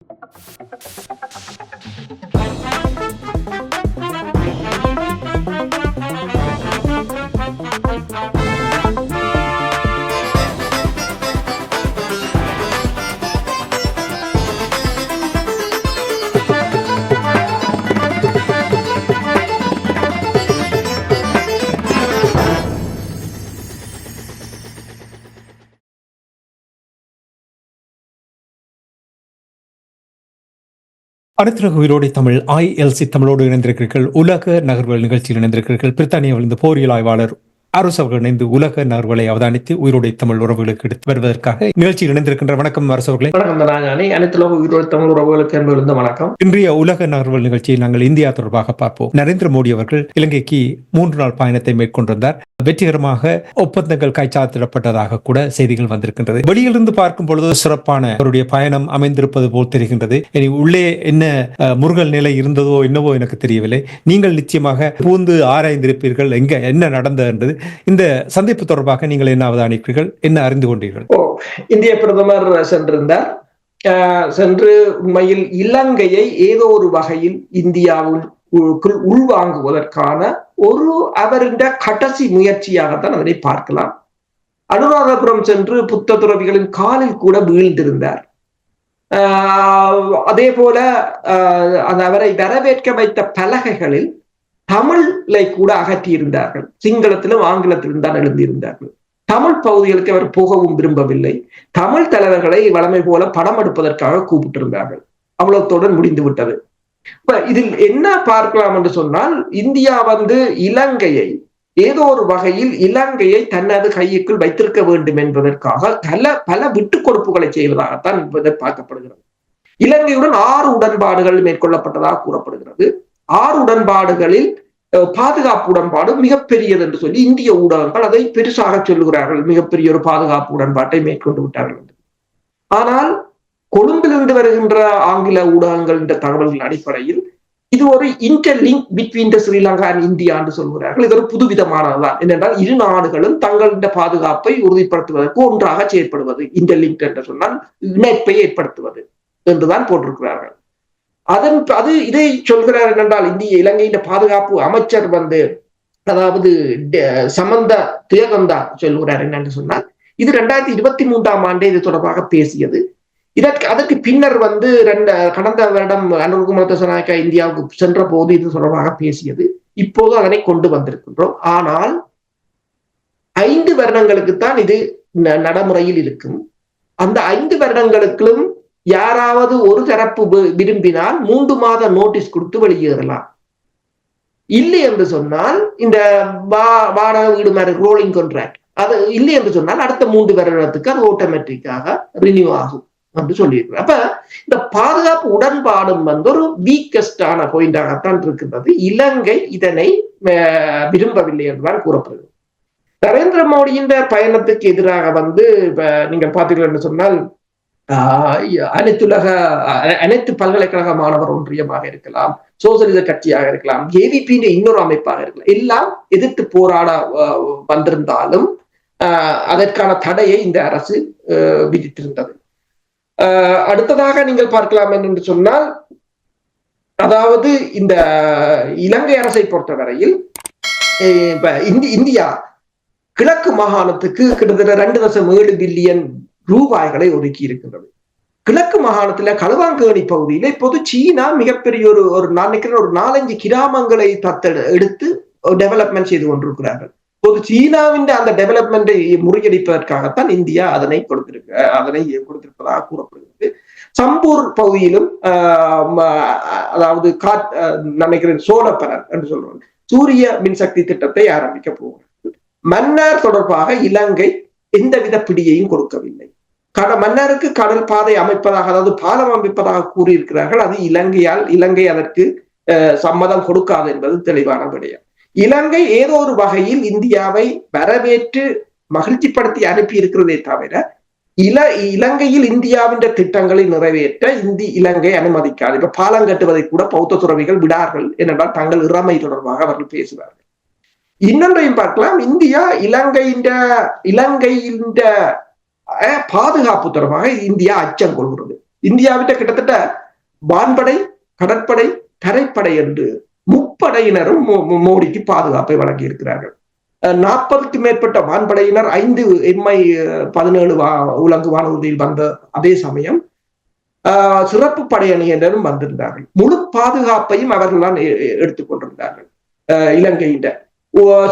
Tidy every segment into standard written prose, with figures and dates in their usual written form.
அடுத்த உயிரோடை தமிழ் ILC தமிழோடு இணைந்திருக்கிறீர்கள். உலக நகர்வுகள் நிகழ்ச்சியில் இணைந்திருக்கிறீர்கள். பிரித்தானியாவிலிருந்து போரியல் ஆய்வாளர் அரசு அவர்கள் இணைந்து உலக நகர்வுகளை அவதானித்து உயிரோடை தமிழ் உறவுகளுக்கு எடுத்து வருவதற்காக நிகழ்ச்சியில் இணைந்திருக்கின்ற வணக்கம் அரசு அவர்களே. அனைத்து உயிரோடை தமிழ் உறவுகளுக்கு என்பதிலிருந்து வணக்கம். இன்றைய உலக நகர்வுகள் நிகழ்ச்சியில் நாங்கள் இந்தியா தொடர்பாக பார்ப்போம். நரேந்திர மோடி அவர்கள் இலங்கைக்கு 3 நாள் பயணத்தை மேற்கொண்டிருந்தார். வெற்றிகரமாக ஒப்பந்தங்கள் கைச்சாத்திடப்பட்டதாக கூட செய்திகள் வந்திருக்கின்றது. வெளியிலிருந்து பார்க்கும் பொழுது சிறப்பான அவருடைய பயணம் அமைந்திருப்பது போல் தெரிகின்றது. உள்ளே என்ன முருகல் நிலை இருந்ததோ என்னவோ எனக்கு தெரியவில்லை. நீங்கள் நிச்சயமாக பூந்து ஆராய்ந்திருப்பீர்கள் எங்க என்ன நடந்தது என்றது. இந்த சந்திப்பு தொடர்பாக நீங்கள் என்ன அவதானிப்பீர்கள், என்ன அறிந்து கொண்டீர்கள்? இந்திய பிரதமர் சென்றிருந்தார். சென்று உண்மையில் இலங்கையை ஏதோ ஒரு வகையில் இந்தியாவில் உள்வாங்குவதற்கான ஒரு அவருடைய கடைசி முயற்சியாகத்தான் அதனை பார்க்கலாம். அனுராதபுரம் சென்று புத்த துறவிகளின் காலில் கூட வீழ்ந்திருந்தார். அதே போல அவரை வரவேற்க வைத்த பலகைகளில் தமிழை கூட அகற்றியிருந்தார்கள். சிங்களத்திலும் ஆங்கிலத்திலும் தான் எழுந்திருந்தார்கள். தமிழ் பகுதிகளுக்கு அவர் போகவும் விரும்பவில்லை. தமிழ் தலைவர்களை வளமை போல படம் எடுப்பதற்காக கூப்பிட்டிருந்தார்கள். அவ்வளவுடன் முடிந்து விட்டது. இதில் என்ன பார்க்கலாம் என்று சொன்னால், இந்தியா இலங்கையை ஏதோ ஒரு வகையில் இலங்கையை தனது கைக்குள் வைத்திருக்க வேண்டும் என்பதற்காக பல விட்டுக் கொடுப்புகளை செய்வதாகத்தான் பார்க்கப்படுகிறது. இலங்கையுடன் 6 உடன்பாடுகள் மேற்கொள்ளப்பட்டதாக கூறப்படுகிறது. 6 உடன்பாடுகளில் பாதுகாப்பு உடன்பாடு மிகப்பெரியது என்று சொல்லி இந்திய ஊடகங்கள் அதை பெருசாக சொல்லுகிறார்கள். மிகப்பெரிய ஒரு பாதுகாப்பு உடன்பாட்டை மேற்கொண்டு விட்டார்கள் என்று. ஆனால் கொழும்பிலிருந்து வருகின்ற ஆங்கில ஊடகங்கள் என்ற தகவல்கள் அடிப்படையில் இது ஒரு interlink between Sri Lanka and India என்று சொல்கிறார்கள். இது ஒரு புதுவிதமானதுதான். என்னென்றால் இரு நாடுகளும் தங்களின் பாதுகாப்பை உறுதிப்படுத்துவதற்கு ஒன்றாக செயற்படுவது. இன்டர்லிங்க் என்று சொன்னால் இணைப்பை ஏற்படுத்துவது என்றுதான் போட்டிருக்கிறார்கள். இதை சொல்கிறார் என்றால் இலங்கையின் பாதுகாப்பு அமைச்சர் அதாவது சமந்த துயகந்தா சொல்கிறார் என்னன்னு சொன்னால், இது 2023ஆம் ஆண்டே இது தொடர்பாக பேசியது. அதற்கு பின்னர் கடந்த வருடம் அனுர்குமார திசாநாயக்கா இந்தியாவுக்கு சென்ற போது இது தொடர்பாக பேசியது. இப்போது அதனை கொண்டு வந்திருக்கின்றோம். ஆனால் 5 வருடங்களுக்குத்தான் இது நடைமுறையில் இருக்கும். அந்த 5 வருடங்களுக்கும் யாராவது ஒரு தரப்பு விரும்பினால் 3 மாத நோட்டீஸ் கொடுத்து வெளியேறலாம். இல்லை என்று சொன்னால் இந்த வாடகை வீடு மாதிரி ரோலிங் கான்ட்ராக்ட், அது இல்லை என்று சொன்னால் அடுத்த 3 வருடத்துக்கு அது ஆட்டோமேட்டிக்காக ரினியூ ஆகும் என்று சொல்லியிருக்கிறார். அப்ப இந்த பாதுகாப்பு உடன்பாடும் ஒரு வீக்கஸ்டான பாயிண்டாகத்தான் இருக்கின்றது. இலங்கை இதனை விரும்பவில்லை என்றுதான் கூறப்படுகிறது. நரேந்திர மோடியின் பயணத்துக்கு எதிராக நீங்க பார்த்தீர்கள் என்று சொன்னால், அனைத்து பல்கலைக்கழக மாணவர் ஒன்றியமாக இருக்கலாம், சோசியலிச கட்சியாக இருக்கலாம், ஏவிபி இன்னொரு அமைப்பாக இருக்கலாம், எல்லாம் எதிர்த்து போராட வந்திருந்தாலும் அதற்கான தடையை இந்த அரசு விதித்திருந்தது. அடுத்ததாக நீங்கள் பார்க்கலாம் என்று சொன்னால், அதாவது இந்த இலங்கை அரசை பொறுத்தவரையில் இந்தியா கிழக்கு மாகாணத்துக்கு கிட்டத்தட்ட 2.7 பில்லியன் ரூபாய்களை ஒதுக்கி இருக்கின்றது. கிழக்கு மாகாணத்துல களுவாங்கேணி பகுதியில இப்போது சீனா மிகப்பெரிய ஒரு நான் நினைக்கிறேன் ஒரு 4-5 கிராமங்களை எடுத்து டெவலப்மெண்ட் செய்து கொண்டிருக்கிறார்கள். இப்போது சீனாவின் அந்த டெவலப்மெண்டை முறியடிப்பதற்காகத்தான் இந்தியா அதனை கொடுத்திருப்பதாக கூறப்படுகிறது. சம்பூர் பகுதியிலும் அதாவது நினைக்கிறேன் சோலார் பேனல் என்று சொல்றோம், சூரிய மின்சக்தி திட்டத்தை ஆரம்பிக்க போகிறது. மன்னார் தொடர்பாக இலங்கை எந்தவித பிடியையும் கொடுக்கவில்லை. மன்னருக்கு கடல் பாதை அமைப்பதாக, அதாவது பாலம் அமைப்பதாக கூறியிருக்கிறார்கள். அது இலங்கை அதற்கு சம்மதம் கொடுக்காது என்பது தெளிவான விடயம். இலங்கை ஏதோ ஒரு வகையில் இந்தியாவை வரவேற்று மகிழ்ச்சிப்படுத்தி அனுப்பி இருக்கிறதே தவிர இலங்கையில் இந்தியாவின் திட்டங்களை நிறைவேற்ற இலங்கை அனுமதிக்காது. இப்ப பாலம் கட்டுவதை கூட பௌத்த துறவிகள் விடார்கள். ஏனென்றால் தங்கள் இறமை தொடர்பாக அவர்கள் பேசுவார்கள். இன்னொன்றையும் பார்க்கலாம், இந்தியா இலங்கையின் பாதுகாப்பு தொடர்பாக இந்தியா அச்சம் கொள்கிறது. இந்தியாவிட்ட கிட்டத்தட்ட வான்படை, கடற்படை, தரைப்படை என்று முப்படையினரும் மோடிக்கு பாதுகாப்பை வழங்கி இருக்கிறார்கள். 40க்கு மேற்பட்ட வான்படையினர் 5 MI-17 உலங்கு வானூர்தியில் வந்த அதே சமயம் சிறப்பு படையணியினரும் வந்திருந்தார்கள். முழு பாதுகாப்பையும் அவர்கள் தான் எடுத்துக்கொண்டிருந்தார்கள். இலங்கையின்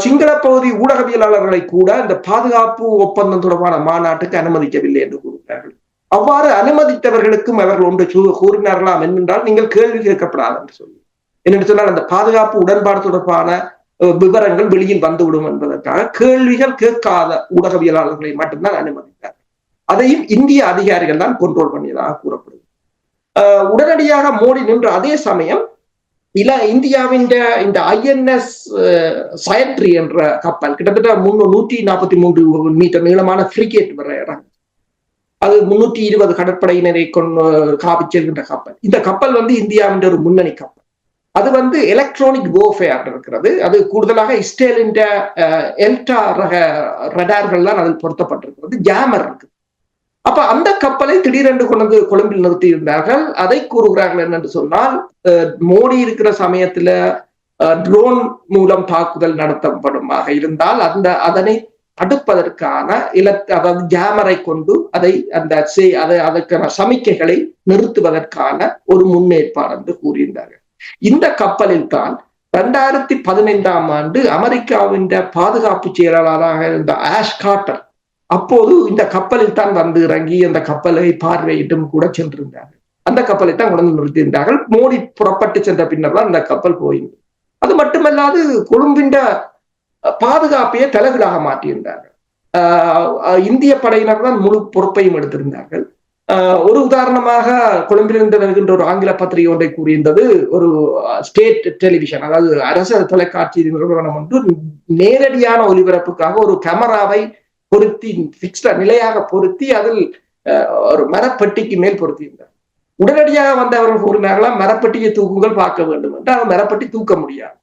சிங்கள பகுதி ஊடகவியலாளர்களை கூட இந்த பாதுகாப்பு ஒப்பந்தம் தொடர்பான மாநாட்டுக்கு அனுமதிக்கவில்லை என்று கூறுகிறார்கள். அவ்வாறு அனுமதித்தவர்களுக்கும் அவர்கள் ஒன்று கூறினார்களாம் என்றால் நீங்கள் கேள்வி கேட்கப்படாது என்று சொல்லி, என்னென்னு சொன்னால் அந்த பாதுகாப்பு உடன்பாடு தொடர்பான விவரங்கள் வெளியில் வந்துவிடும் என்பதற்காக கேள்விகள் கேட்காத ஊடகவியலாளர்களை மட்டும்தான் அனுமதித்தார். அதையும் இந்திய அதிகாரிகள் தான் கண்ட்ரோல் பண்ணியதாக கூறப்படுது. உடனடியாக மோடி நின்ற அதே சமயம் இந்தியாவின் இந்த INS சயட்ரி என்ற கப்பல் கிட்டத்தட்ட 143 மீட்டர் நீளமான ஃப்ரிகேட் வர இடம், அது 320 கடற்படையினரை காவி செல்கின்ற கப்பல். இந்த கப்பல் இந்தியாவின் ஒரு முன்னணி கப்பல். அது எலக்ட்ரானிக் வார்ஃபேர் இருக்கிறது. அது கூடுதலாக இஸ்ரேலின் எல்டா ரக ரடார்கள் தான் அதில் பொருத்தப்பட்டிருக்கிறது. ஜாமர் இருக்கு. அப்ப அந்த கப்பலை திடீரென்று கொண்டு கொழும்பில் நிறுத்தி இருந்தார்கள். அதை கூறுகிறார்கள் என்னென்று சொன்னால், மோடி இருக்கிற சமயத்துல ட்ரோன் மூலம் தாக்குதல் நடத்தப்படுமாக இருந்தால் அதனை தடுப்பதற்கான அதாவது ஜாமரை கொண்டு அதற்கான சமிக்கைகளை நிறுத்துவதற்கான ஒரு முன்னேற்பாடு என்று கூறியிருந்தார்கள். இந்த கப்பலில் தான் 2015ஆம் ஆண்டு அமெரிக்காவின் பாதுகாப்பு செயலாளராக இருந்த ஆஷ் கார்ட்டர் அப்போது இந்த கப்பலில் தான் இறங்கி அந்த கப்பலை பார்வையிட்டும் கூட சென்றிருந்தார்கள். அந்த கப்பலை தான் கொண்டு நிறுத்தியிருந்தார்கள். மோடி புறப்பட்டு சென்ற பின்னர் தான் அந்த கப்பல் போயிருந்தது. அது மட்டுமல்லாது கொழும்பின் பாதுகாப்பையே தலைகீழாக மாற்றியிருந்தார்கள். இந்திய படையினர் தான் முழு பொறுப்பையும் எடுத்திருந்தார்கள். ஒரு உதாரணமாக கொழும்பிலிருந்து வருகின்ற ஒரு ஆங்கில பத்திரிகை ஒன்றை கூறியிருந்தது, ஒரு ஸ்டேட் டெலிவிஷன், அதாவது அரசு தொலைக்காட்சி நிறுவனம் ஒன்று நேரடியான ஒலிபரப்புக்காக ஒரு கேமராவை பொருத்தி நிலையாக பொருத்தி அதில் ஒரு மரப்பெட்டிக்கு மேல் பொருத்தியிருந்தார். உடனடியாக வந்தவர்கள் கூறினார்களாம், மரப்பெட்டியை தூக்குங்கள் பார்க்க வேண்டும் என்று. அந்த மரப்பெட்டி தூக்க முடியாது.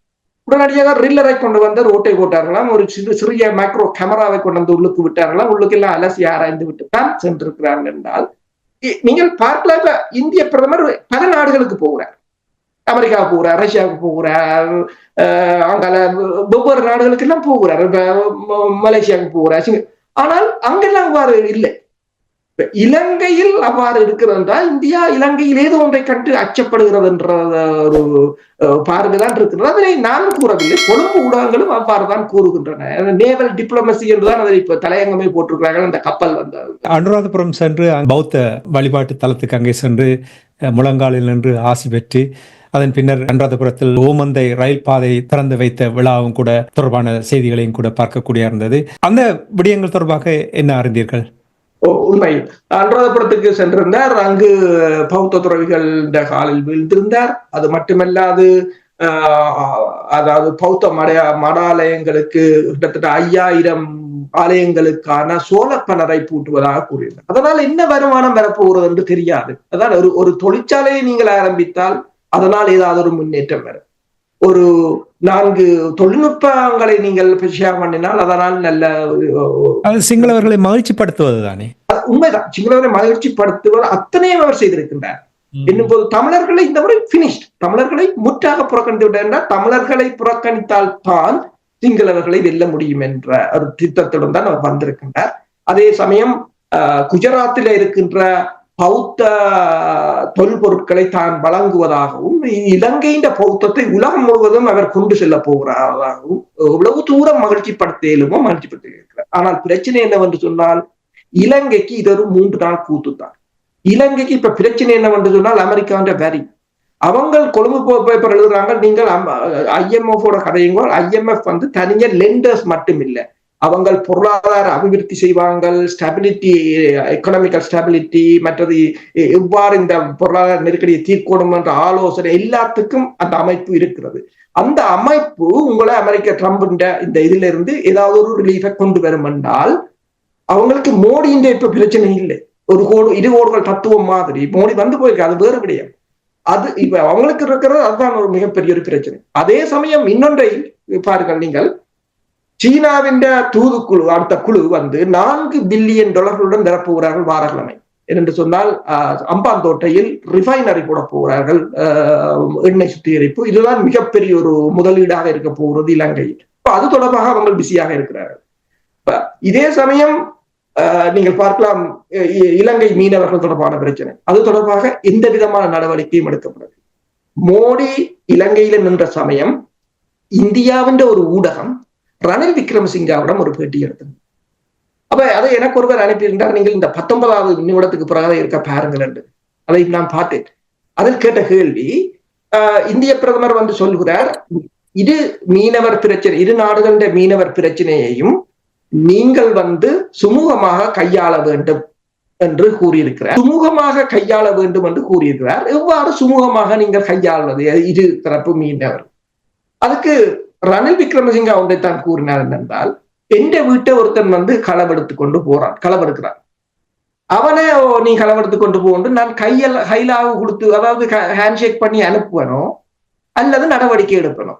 உடனடியாக ரில்லரை கொண்டு வந்து ரோட்டை போட்டார்களாம். ஒரு சிறிய மைக்ரோ கேமராவை கொண்டு வந்து உள்ளுக்கு விட்டார்களாம். உள்ளுக்கெல்லாம் அலசி ஆராய்ந்து விட்டு தான் சென்றிருக்கிறார்கள் என்றால் நீங்கள் பார்க்கலாம். இப்ப இந்திய பிரதமர் பல நாடுகளுக்கு போகிறார். அமெரிக்காவுக்கு போகிறார், ரஷ்யாவுக்கு போகிறார், அங்கால ஒவ்வொரு நாடுகளுக்கு எல்லாம் போகிறார், மலேசியாவுக்கு போகிறார். ஆனால் அங்கெல்லாம் அவ்வாறு இல்லை. இலங்கையில் அவ்வாறு இருக்கிறது என்றால் இந்தியா இலங்கையில் ஏதோ ஒன்றை கண்டு அச்சப்படுகிறது என்ற ஒரு பார்வைதான் இருக்கிறது. அதனை நான் கூறவில்லை, கொழும்பு ஊடகங்களும் அவ்வாறு தான் கூறுகின்றன. நேவல் டிப்ளமசி என்றுதான் அதை இப்ப தலையங்கமே போட்டிருக்கிறார்கள். அந்த கப்பல் வந்தது அனுராதபுரம் சென்று பௌத்த வழிபாட்டு தலத்துக்கு அங்கே சென்று முழங்காலில் நின்று ஆசி பெற்று அதன் பின்னர் அனுராதபுரத்தில் ஓமந்தை ரயில் பாதை திறந்து வைத்த விழாவும் கூட தொடர்பான செய்திகளையும் கூட பார்க்கக்கூடிய இருந்தது. அந்த விடயங்கள் தொடர்பாக என்ன அறிந்தீர்கள்? உண்மை, அனுராதபுரத்துக்கு சென்றிருந்தார். அங்கு பௌத்த துறவிகள் காலில் வீழ்ந்திருந்தார். அது மட்டுமல்லாது அதாவது பௌத்த மடாலயங்களுக்கு கிட்டத்தட்ட 5000 ஆலயங்களுக்கான சோழப்பனரை பூட்டுவதாக கூறியிருந்தார். அதனால் என்ன வருமானம் வரப்போகிறது என்று தெரியாது. அதான் ஒரு தொழிற்சாலையை நீங்கள் ஆரம்பித்தால் அதனால் ஏதாவது ஒரு முன்னேற்றம் வரும். ஒரு 4 தொழில்நுட்பங்களை நீங்கள் பண்ணினால் அதனால் நல்ல சிங்களவர்களை மகிழ்ச்சிப்படுத்துவது தானே. உண்மைதான், சிங்களவர்களை மகிழ்ச்சிப்படுத்துவது அத்தனையும் அவர் செய்திருக்கின்றார். என்னும் போது தமிழர்களை இந்த முறை பினிஷ்ட், தமிழர்களை முற்றாக புறக்கணித்து விட்டார் என்றால் தமிழர்களை புறக்கணித்தால் தான் சிங்களவர்களை வெல்ல முடியும் என்ற ஒரு திட்டத்துடன் தான் அவர் வந்திருக்கின்றார். அதே சமயம் குஜராத்தில் இருக்கின்ற பௌத்த தொல்பொருட்களை தான் வழங்குவதாகவும் இலங்கையின் பௌத்தத்தை உலகம் முழுவதும் அவர் கொண்டு செல்ல போகிறாராகவும் எவ்வளவு தூரம் மகிழ்ச்சிப்படுத்தலுமோ மகிழ்ச்சிப்படுத்தியிருக்கிறார். ஆனால் பிரச்சனை என்னவென்று சொன்னால் இலங்கைக்கு இது ஒரு 3 நாள் கூத்துத்தான். இலங்கைக்கு இப்ப பிரச்சனை என்னவென்று சொன்னால் அமெரிக்கான்ற வரி. அவங்க கொழும்பு பேப்பர் எழுதுறாங்க, நீங்கள் IMF-ஓட கதையுங்க. IMF தனியா லெண்டர்ஸ் மட்டும் இல்லை, அவங்க பொருளாதார அபிவிருத்தி செய்வாங்க, ஸ்டெபிலிட்டி, எக்கனாமிக்கல் ஸ்டெபிலிட்டி, மற்றது எவ்வாறு இந்த பொருளாதார நெருக்கடியை தீர்க்கணும் என்ற ஆலோசனை எல்லாத்துக்கும் அந்த அமைப்பு இருக்கிறது. அந்த அமைப்பு உங்களை அமெரிக்க ட்ரம்ப் இந்த இதுல இருந்து ஏதாவது ஒரு ரிலீஃபை கொண்டு வரும் என்றால் அவங்களுக்கு மோடியின் இப்ப பிரச்சனை இல்லை. ஒரு இரு கோடுகள் தத்துவம் மாதிரி மோடி வந்து போயிருக்கு, அது வேறு கிடையாது. அது இப்ப அவங்களுக்கு இருக்கிறது அதுதான் ஒரு மிகப்பெரிய ஒரு பிரச்சனை. அதே சமயம் இன்னொன்றை பாருங்கள் நீங்கள், சீனாவின் தூதுக்குழு அடுத்த குழு $4 பில்லியன் நிரப்புகிறார்கள் வாரக்கிழமை. என்று சொன்னால் அம்பாந்தோட்டையில் ரிஃபைனரி போட போகிறார்கள், எண்ணெய் சுத்திகரிப்பு. இதுதான் மிகப்பெரிய ஒரு முதலீடாக இருக்க போகிறது இலங்கையில். அது தொடர்பாக அவங்க பிஸியாக இருக்கிறார்கள். இதே சமயம் நீங்கள் பார்க்கலாம், இலங்கை மீனவர்கள் தொடர்பான பிரச்சனை, அது தொடர்பாக எந்த விதமான நடவடிக்கையும் எடுக்கப்படவில்லை. மோடி இலங்கையில நின்ற சமயம் இந்தியாவின் ஒரு ஊடகம் ரணில் விக்ரமசிங்காவிடம் ஒரு பேட்டி எடுத்தது. அப்ப அதை எனக்கு ஒருவர் அனுப்பியிருந்தார், நீங்கள் இந்த 19வது நிமிடத்துக்கு பிறகு இருக்க பாருங்கள் என்று. அதை நான் பார்த்தேன். அதில் கேட்ட கேள்வி, இந்திய பிரதமர் வந்து சொல்கிறார், இது மீனவர் பிரச்சனை, இரு நாடுகளின் மீனவர் பிரச்சனையையும் நீங்கள் வந்து சுமூகமாக கையாள வேண்டும் என்று கூறியிருக்கிறார். சுமூகமாக கையாள வேண்டும் என்று கூறியிருக்கிறார். எவ்வாறு சுமூகமாக நீங்கள் கையாள்வது இரு தரப்பு மீனவர்? அதுக்கு ரணில் விக்ரமசிங்கா ஒன்றைத்தான் கூறினார் என்னென்றால், எந்த வீட்டை ஒருத்தன் வந்து களவெடுத்து கொண்டு போறான், களவெடுக்கிறான், அவனை நீ களவெடுத்து கொண்டு போன்று நான் கையிலாக கொடுத்து, அதாவது ஹேண்ட்ஷேக் பண்ணி அனுப்புவனோ அல்லது நடவடிக்கை எடுப்பனோ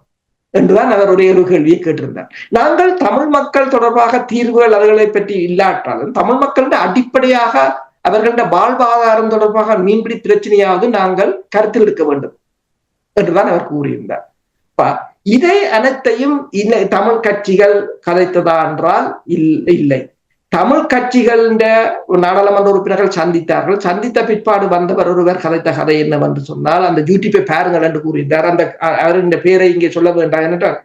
என்றுதான் அவர் ஒரே ஒரு கேள்வியை கேட்டிருந்தார். நாங்கள் தமிழ் மக்கள் தொடர்பாக தீர்வுகள் அவர்களை பற்றி இல்லாட்டாலும் தமிழ் மக்களின் அடிப்படையாக அவர்களின் வாழ்வாதாரம் தொடர்பாக மீன்பிடி பிரச்சனையாவது நாங்கள் கருத்தில் எடுக்க வேண்டும் என்றுதான் அவர் கூறியிருந்தார். இதை அனைத்தையும் தமிழ் கட்சிகள் கதைத்ததா என்றால் இல்லை. தமிழ் கட்சிகளின் நாடாளுமன்ற உறுப்பினர்கள் சந்தித்தார்கள். சந்தித்த பிற்பாடு வந்தவர் ஒருவர் கதைத்த கதை என்னவென்று சொன்னால், அந்த யூடியூப்பை பாருங்கள் என்று கூறியிருந்தார். அந்த அவரின் பேரை இங்கே சொல்ல வேண்டாம் என்றால்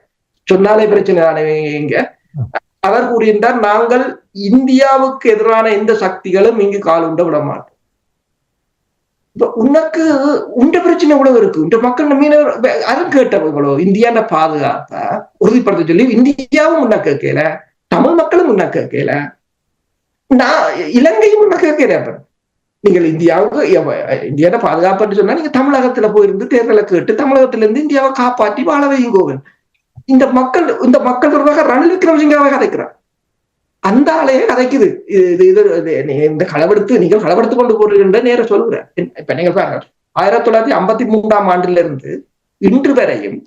சொன்னாலே பிரச்சனை தானே இங்க. அவர் கூறியிருந்தார், நாங்கள் இந்தியாவுக்கு எதிரான எந்த சக்திகளும் இங்கு கால் உண்ட விட மாட்டோம். உனக்கு உண்ட பிரச்சனை கூட இருக்கு, இந்த மக்கள் மீனவர் அருள் கேட்டவர்களோ இந்தியான பாதுகாப்பை உறுதிப்படுத்த சொல்லி இந்தியாவும் முன்ன கேட்கல, தமிழ் மக்களும் முன்ன கேட்கல, நான் இலங்கையும் முன்ன கேட்கிறேன். நீங்கள் இந்தியாவுக்கு இந்தியான பாதுகாப்புன்னு சொன்னா நீங்க தமிழகத்துல போயிருந்து தேர்தலை கேட்டு தமிழகத்துல இருந்து இந்தியாவை காப்பாற்றி வாழ வையுங்கோவன். இந்த மக்கள் தொடர்பாக ரணில் விக்ரமசிங்காவை கதைக்கிறார். அந்த ஆளையே கதைக்குது. இந்த நீங்கள் களவெடுத்து கொண்டு போடுகின்ற நேரம் சொல்கிறேன். இப்ப நீங்க பாருங்க, 1953ஆம் ஆண்டிலிருந்து இன்று வரையும்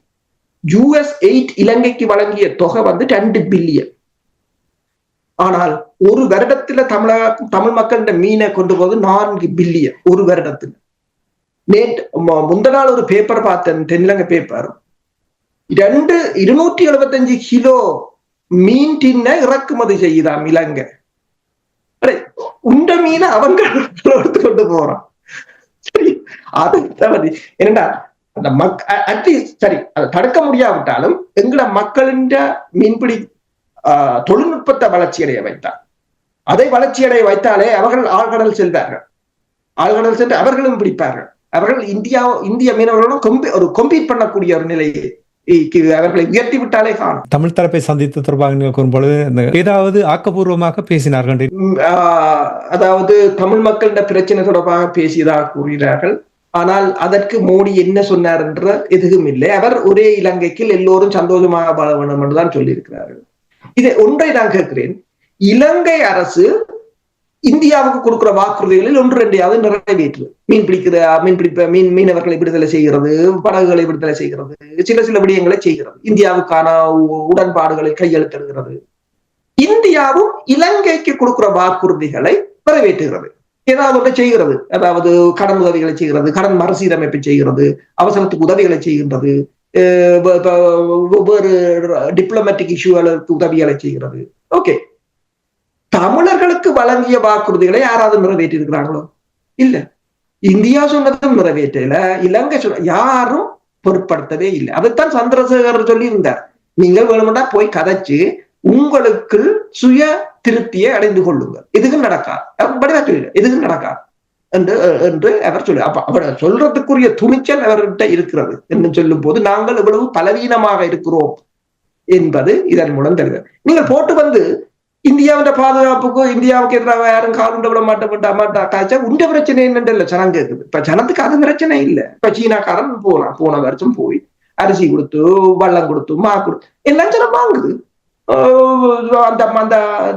US8 இலங்கைக்கு வழங்கிய தொகை வந்து 2 பில்லியன். ஆனால் ஒரு வருடத்துல தமிழ் மக்களின் மீனை கொண்டு போது 4 பில்லியன் ஒரு வருடத்துல. முந்த நாள் ஒரு பேப்பர் பார்த்தேன், தென்னிலங்கை பேப்பர், 275 கிலோ மீன் தின்ன இறக்குமதி செய்யுதாம் இலங்கை. உண்ட மீனை அவங்க எடுத்து கொண்டு போறான். சரி, அது என்னடா அந்த அட்லீஸ்ட் சரி, அதை தடுக்க முடியாவிட்டாலும் எங்கட மக்களின் மீன்பிடி தொழில்நுட்பத்தை வளர்ச்சியடைய வைத்தார். அதை வளர்ச்சியடைய வைத்தாலே அவர்கள் ஆழ்கடல் செல்வார்கள். ஆழ்கடல் சென்று அவர்களும் பிடிப்பார்கள். அவர்கள் இந்திய மீனவர்களும் ஒரு கம்பீட் பண்ணக்கூடிய ஒரு நிலையை அவர்களை உயர்த்தி விட்டாலே காணும். தமிழ் தரப்பை சந்தித்து தொடர்பாக கூறும்பொழுது ஏதாவது ஆக்கப்பூர்வமாக பேசினார்கள், அதாவது தமிழ் மக்களின் பிரச்சனை தொடர்பாக பேசியதாக கூறுகிறார்கள். ஆனால் அதற்கு மோடி என்ன சொன்னார் என்ற எதுவும் இல்லை. அவர் ஒரே இலங்கைக்கு எல்லோரும் சந்தோஷமாக வாழ வேண்டும் என்றுதான் சொல்லியிருக்கிறார்கள். இதை ஒன்றை நான் கேட்கிறேன், இலங்கை அரசு இந்தியாவுக்கு கொடுக்கிற வாக்குறுதிகளில் 1-2 நிறைவேற்று. மீனவர்களை விடுதலை செய்கிறது, படகுகளை விடுதலை செய்கிறது, சில விடயங்களை செய்கிறது, இந்தியாவுக்கான உடன்பாடுகளை கையெழுத்திடுகிறது. இந்தியாவும் இலங்கைக்கு கொடுக்கிற வாக்குறுதிகளை நிறைவேற்றுகிறது, ஏதாவது ஒன்றை செய்கிறது. அதாவது கடன் உதவிகளை செய்கிறது, கடன் மறுசீரமைப்பு செய்கிறது, அவசரத்துக்கு உதவிகளை செய்கின்றது, வெவ்வேறு டிப்ளமேட்டிக் இஷ்யூகளுக்கு உதவிகளை செய்கிறது. ஓகே, தமிழர்களுக்கு வழங்கிய வாக்குறுதிகளை யாராவது நிறைவேற்றி இருக்கிறாங்களோ? இல்ல. இந்தியா சொன்னதும் நிறைவேற்றல, இலங்கை யாரும் பொருட்படுத்தவே இல்லை. அதைத்தான் சந்திரசேகர் சொல்லி இருந்தார், நீங்கள் வேணுமெண்டா போய் கதைச்சு உங்களுக்கு சுய திருப்தியை அடைந்து கொள்ளுங்கள், எதுக்கும் நடக்காது, எதுக்கும் நடக்காது என்று அவர் சொல்லு. அப்ப அவர் சொல்றதுக்குரிய துணிச்சல் அவர்கிட்ட இருக்கிறது என்று சொல்லும் போது நாங்கள் எவ்வளவு பலவீனமாக இருக்கிறோம் என்பது இதன் மூலம் தெரிகிறது. நீங்கள் போட்டு வந்து இந்தியாவின் பாதுகாப்புக்கும் இந்தியாவுக்கு எதிராக யாரும் காலுண்ட விட மாட்டா உண்ட பிரச்சனை என்னன்னு ஜனம் கேட்குது. இப்ப ஜனத்துக்கு அது பிரச்சனை இல்லை. இப்ப சீனாக்காரன் போன வருஷம் போய் அரிசி கொடுத்து, வள்ளம் கொடுத்து, மா கொடுத்து எல்லாம் ஜனம் வாங்குது. அந்த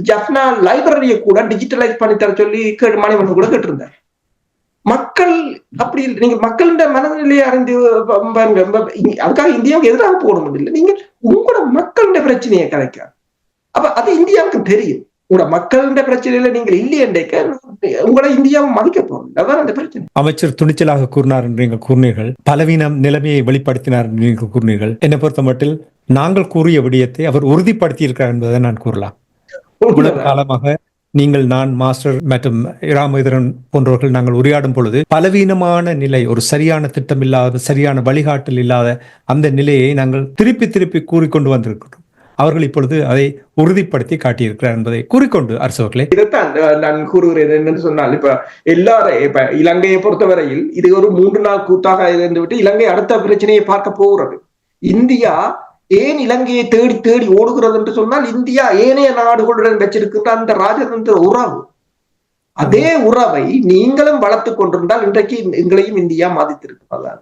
ஜப்னா லைப்ரரியை கூட டிஜிட்டலைஸ் பண்ணி தர சொல்லி மணிமணி கூட கேட்டிருந்தார். மக்கள் அப்படி இல்லை. நீங்க மக்களின் மனநிலையை அறிந்து அதுக்காக இந்தியாவுக்கு எதிராக போட முடியல. நீங்க உங்களோட மக்களின் பிரச்சனையை கலைக்க. அப்ப அது இந்தியாவுக்கு தெரியும். உங்களோட மக்களின் பிரச்சனையில நீங்கள் இல்லையண்டைக்க உங்களை இந்தியாவும் மதிக்க போறோம். அதான் அந்த பிரச்சனை. அமைச்சர் துணிச்சலாக கூறினார் என்று நீங்கள் கூறினீர்கள், பலவீனம் நிலைமையை வெளிப்படுத்தினார் என்று நீங்கள் கூறினீர்கள். என்னை பொறுத்த மட்டில் நாங்கள் கூறிய விடயத்தை அவர் உறுதிப்படுத்தி இருக்கிறார் என்பதை நான் கூறலாம். இவ்வளவு காலமாக நீங்கள், நான், மாஸ்டர் மற்றும் ராமேந்திரன் போன்றவர்கள் நாங்கள் உரையாடும் பொழுது பலவீனமான நிலை, ஒரு சரியான திட்டம் இல்லாத, சரியான வழிகாட்டல் இல்லாத அந்த நிலையை நாங்கள் திருப்பி திருப்பி கூறிக்கொண்டு வந்திருக்கிறோம். அவர்கள் இப்பொழுது அதை உறுதிப்படுத்தி காட்டியிருக்கிறார் என்பதை கூறிக்கொண்டு அரசவர்களே, இதைத்தான் நான் கூறுகிறேன். என்னன்னு சொன்னால், இப்ப இலங்கையை பொறுத்தவரையில் இது ஒரு 3 நாள் கூத்தாக இருந்துவிட்டு இலங்கை அடுத்த பிரச்சனையை பார்க்க போகிறது. இந்தியா ஏன் இலங்கையை தேடி தேடி ஓடுகிறது என்று சொன்னால், இந்தியா ஏனைய நாடுகளுடன் வச்சிருக்கிற அந்த ராஜதந்திர உறவு, அதே உறவை நீங்களும் வளர்த்துக் கொண்டிருந்தால் இன்றைக்கு எங்களையும் இந்தியா மதித்திருக்கிறதா?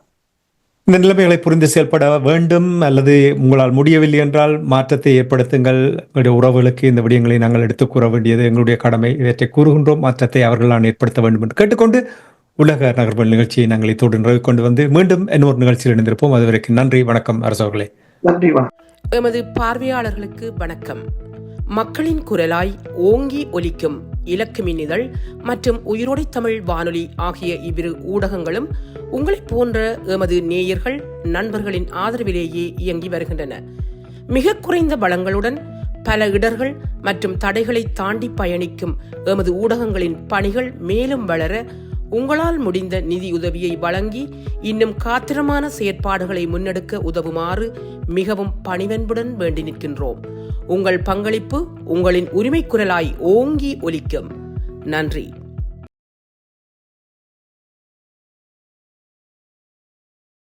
இந்த நிலைமைகளை புரிந்து செயல்பட வேண்டும், அல்லது உங்களால் முடியவில்லை என்றால் மாற்றத்தை ஏற்படுத்துங்கள். எங்களுடைய உறவுகளுக்கு இந்த விடயங்களை நாங்கள் எடுத்துக் கூற வேண்டியது எங்களுடைய கடமை. இவற்றை கூறுகின்றோம், மாற்றத்தை அவர்களால் ஏற்படுத்த வேண்டும் என்று கேட்டுக்கொண்டு உலக நகர்வல் நிகழ்ச்சியை நாங்கள் இத்தோடு நிறைவு கொண்டு வந்து மீண்டும் இன்னொரு நிகழ்ச்சியில் இணைந்திருப்போம். அதுவரைக்கும் நன்றி, வணக்கம் அரசவர்களே. நன்றி. எமது பார்வையாளர்களுக்கு வணக்கம். மக்களின் குரலாய் ஓங்கி ஒலிக்கும் இலக்கு மின்னிதழ் மற்றும் உயிரோடை தமிழ் வானொலி ஆகிய இவ்விரு ஊடகங்களும் உங்களைப் போன்ற எமது நேயர்கள், நண்பர்களின் ஆதரவிலேயே இயங்கி வருகின்றன. மிக குறைந்த வளங்களுடன் பல இடர்கள் மற்றும் தடைகளை தாண்டி பயணிக்கும் எமது ஊடகங்களின் பணிகள் மேலும் வளர உங்களால் முடிந்த நிதியுதவியை வழங்கி இன்னும் காத்திரமான செயற்பாடுகளை முன்னெடுக்க உதவுமாறு மிகவும் பணிவன்புடன் வேண்டி நிற்கின்றோம். உங்கள் பங்களிப்பு உங்களின் உரிமை குரலாய் ஓங்கி ஒலிக்கும். நன்றி.